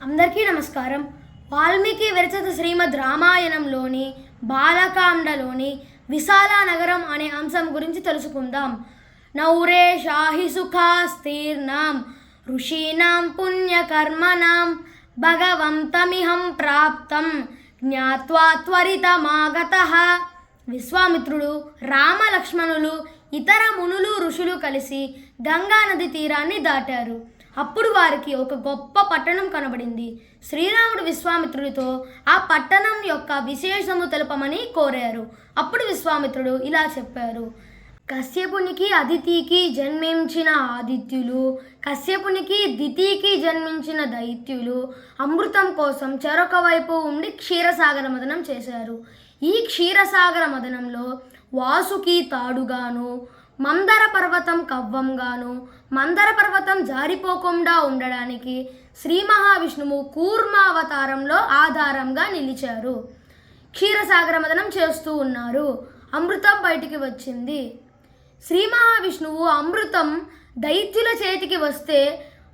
అందరికీ నమస్కారం. వాల్మీకి విరచిత శ్రీమద్ రామాయణంలోని బాలకాండలోని విశాల నగరం అనే అంశం గురించి తెలుసుకుందాం. నౌరే షాహి సుఖాస్తీర్ణం ఋషీణాం పుణ్యకర్మణాం భగవంతమిహం ప్రాప్తం జ్ఞాత్వా త్వరితమాగతః. విశ్వామిత్రుడు, రామ లక్ష్మణులు, ఇతర మునులు, ఋషులు కలిసి గంగా నది తీరాన్ని దాటారు. అప్పుడు వారికి ఒక గొప్ప పట్టణం కనబడింది. శ్రీరాముడు విశ్వామిత్రుడితో ఆ పట్టణం యొక్క విశేషము తెలుపమని కోరారు. అప్పుడు విశ్వామిత్రుడు ఇలా చెప్పారు: కశ్యపునికి అదితికి జన్మించిన ఆదిత్యులు, కశ్యపునికి దితికి జన్మించిన దైత్యులు అమృతం కోసం చెరొక వైపు ఉండి క్షీరసాగర మదనం చేశారు. ఈ క్షీరసాగర మదనంలో వాసుకి తాడుగాను, మందర పర్వతం కవ్వంగాను, మందర పర్వతం జారిపోకుండా ఉండడానికి శ్రీ మహావిష్ణువు కూర్మావతారంలో ఆధారంగా నిలిచారు. క్షీరసాగర మదనం చేస్తూ ఉన్నారు. అమృతం బయటికి వచ్చింది. శ్రీ మహావిష్ణువు అమృతం దైత్యుల చేతికి వస్తే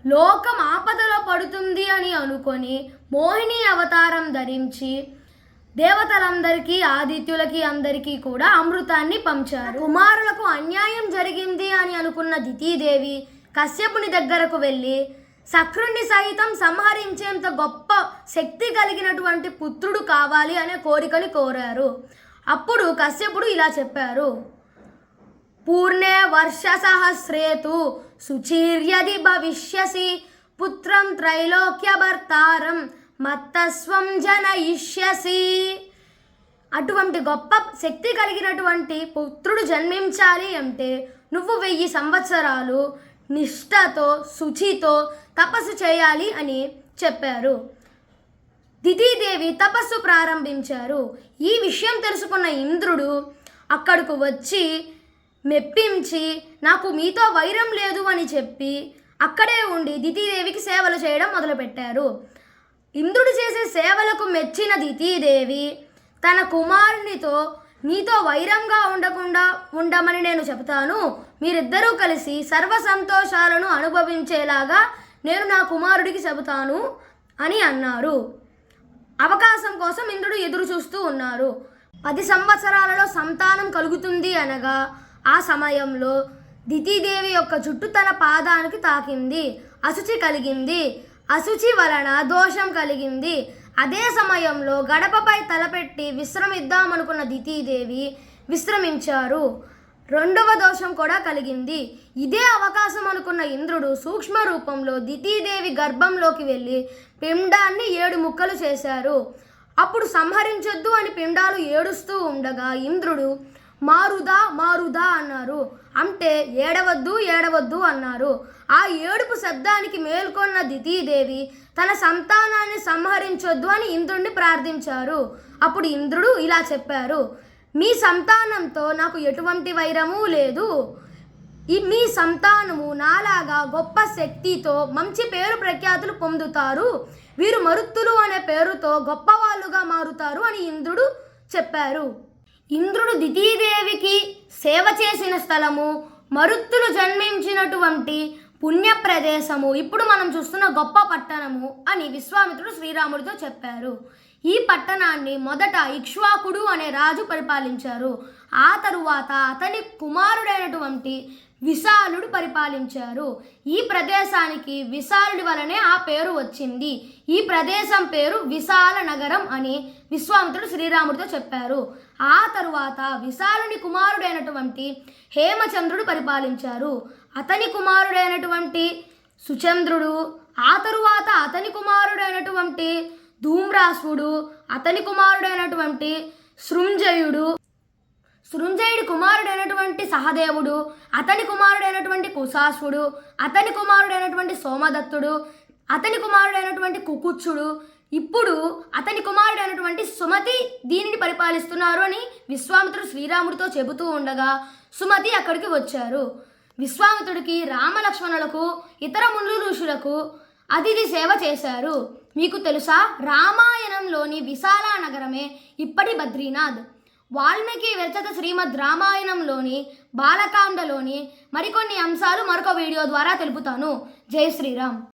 లోకం ఆపదలో పడుతుంది అని అనుకొని మోహిని అవతారం ధరించి దేవతలందరికీ, ఆదిత్యులకి అందరికీ కూడా అమృతాన్ని పంచారు. కుమారులకు అన్యాయం జరిగింది అని అనుకున్న దితీదేవి కశ్యపుని దగ్గరకు వెళ్ళి శక్రుణ్ణి సైతం సంహరించేంత గొప్ప శక్తి కలిగినటువంటి పుత్రుడు కావాలి అనే కోరికని కోరారు. అప్పుడు కశ్యపుడు ఇలా చెప్పారు: పూర్ణే వర్ష సహస్రేతు సుచీర్యది భవిష్యసి పుత్రం త్రైలోక్య భర్తారం మత్తస్వం జనయిష్యసి. అటువంటి గొప్ప శక్తి కలిగినటువంటి పుత్రుడు జన్మించాలి అంటే నువ్వు 1000 సంవత్సరాలు నిష్ఠతో, శుచితో తపస్సు చేయాలి అని చెప్పారు. దితీదేవి తపస్సు ప్రారంభించారు. ఈ విషయం తెలుసుకున్న ఇంద్రుడు అక్కడకు వచ్చి మెప్పించి నాకు మీతో వైరం లేదు అని చెప్పి అక్కడే ఉండి దితీదేవికి సేవలు చేయడం మొదలుపెట్టారు. ఇంద్రుడు చేసే సేవలకు మెచ్చిన దితీదేవి తన కుమారునితో నీతో వైరంగా ఉండమని నేను చెబుతాను, మీరిద్దరూ కలిసి సర్వ సంతోషాలను అనుభవించేలాగా నేను నా కుమారుడికి చెబుతాను అని అన్నారు. అవకాశం కోసం ఇంద్రుడు ఎదురు చూస్తూ ఉన్నారు. 10 సంవత్సరాలలో సంతానం కలుగుతుంది అనగా ఆ సమయంలో దితీదేవి యొక్క జుట్టు తన పాదానికి తాకింది. అశుచి కలిగింది. అశుచి వలన దోషం కలిగింది. అదే సమయంలో గడపపై తలపెట్టి విశ్రమిద్దామనుకున్న దితీదేవి విశ్రమించారు. 2వ దోషం కూడా కలిగింది. ఇదే అవకాశం అనుకున్న ఇంద్రుడు సూక్ష్మ రూపంలో దితీదేవి గర్భంలోకి వెళ్ళి పిండాన్ని 7 ముక్కలు చేశారు. అప్పుడు సంహరించొద్దు అని పిండాలు ఏడుస్తూ ఉండగా ఇంద్రుడు మారుదా మారుదా అన్నారు. అంటే ఏడవద్దు అన్నారు. ఆ ఏడుపు శబ్దానికి మేల్కొన్న దితీదేవి తన సంతానాన్ని సంహరించొద్దు అని ఇంద్రుడిని ప్రార్థించారు. అప్పుడు ఇంద్రుడు ఇలా చెప్పారు: మీ సంతానంతో నాకు ఎటువంటి వైరము లేదు. మీ సంతానము నాలాగా గొప్ప శక్తితో మంచి పేరు ప్రఖ్యాతులు పొందుతారు. వీరు మరుత్తులు అనే పేరుతో గొప్పవాళ్ళుగా మారుతారు అని ఇంద్రుడు చెప్పారు. ఇంద్రుడు దితీదేవికి సేవ చేసిన స్థలము, మరుత్తులు జన్మించినటువంటి పుణ్య ప్రదేశము, ఇప్పుడు మనం చూస్తున్న గొప్ప పట్టణము అని విశ్వామిత్రుడు శ్రీరాముడితో చెప్పారు. ఈ పట్టణాన్ని మొదట ఇక్ష్వాకుడు అనే రాజు పరిపాలించారు. ఆ తరువాత అతని కుమారుడైనటువంటి విశాలుడు పరిపాలించారు. ఈ ప్రదేశానికి విశాలుడి వలనే ఆ పేరు వచ్చింది. ఈ ప్రదేశం పేరు విశాల నగరం అని విశ్వామిత్రుడు శ్రీరాముడితో చెప్పారు. ఆ తరువాత విశాలుని కుమారుడైనటువంటి హేమచంద్రుడు పరిపాలించారు. అతని కుమారుడైనటువంటి సుచంద్రుడు, ఆ తరువాత అతని కుమారుడైనటువంటి ధూమ్రాసుడు, అతని కుమారుడైనటువంటి సృంజయుడి కుమారుడైనటువంటి సహదేవుడు, అతని కుమారుడైనటువంటి కుశాసుడు, అతని కుమారుడైనటువంటి సోమదత్తుడు, అతని కుమారుడైనటువంటి కుకుచ్చుడు, ఇప్పుడు అతని కుమారుడైనటువంటి సుమతి దీనిని పరిపాలిస్తున్నారు అని విశ్వామిత్రుడు శ్రీరాముడితో చెబుతూ ఉండగా సుమతి అక్కడికి వచ్చారు. విశ్వామిత్రుడికి, రామలక్ష్మణులకు, ఇతర మునులు, ఋషులకు అతిథి సేవ చేశారు. మీకు తెలుసా, రామాయణంలోని విశాల నగరమే ఇప్పటి బద్రీనాథ్. వాల్మీకి విరచిత శ్రీమద్ రామాయణంలోని బాలకాండలోని మరికొన్ని అంశాలు మరొక వీడియో ద్వారా తెలుపుతాను. జై శ్రీరామ్.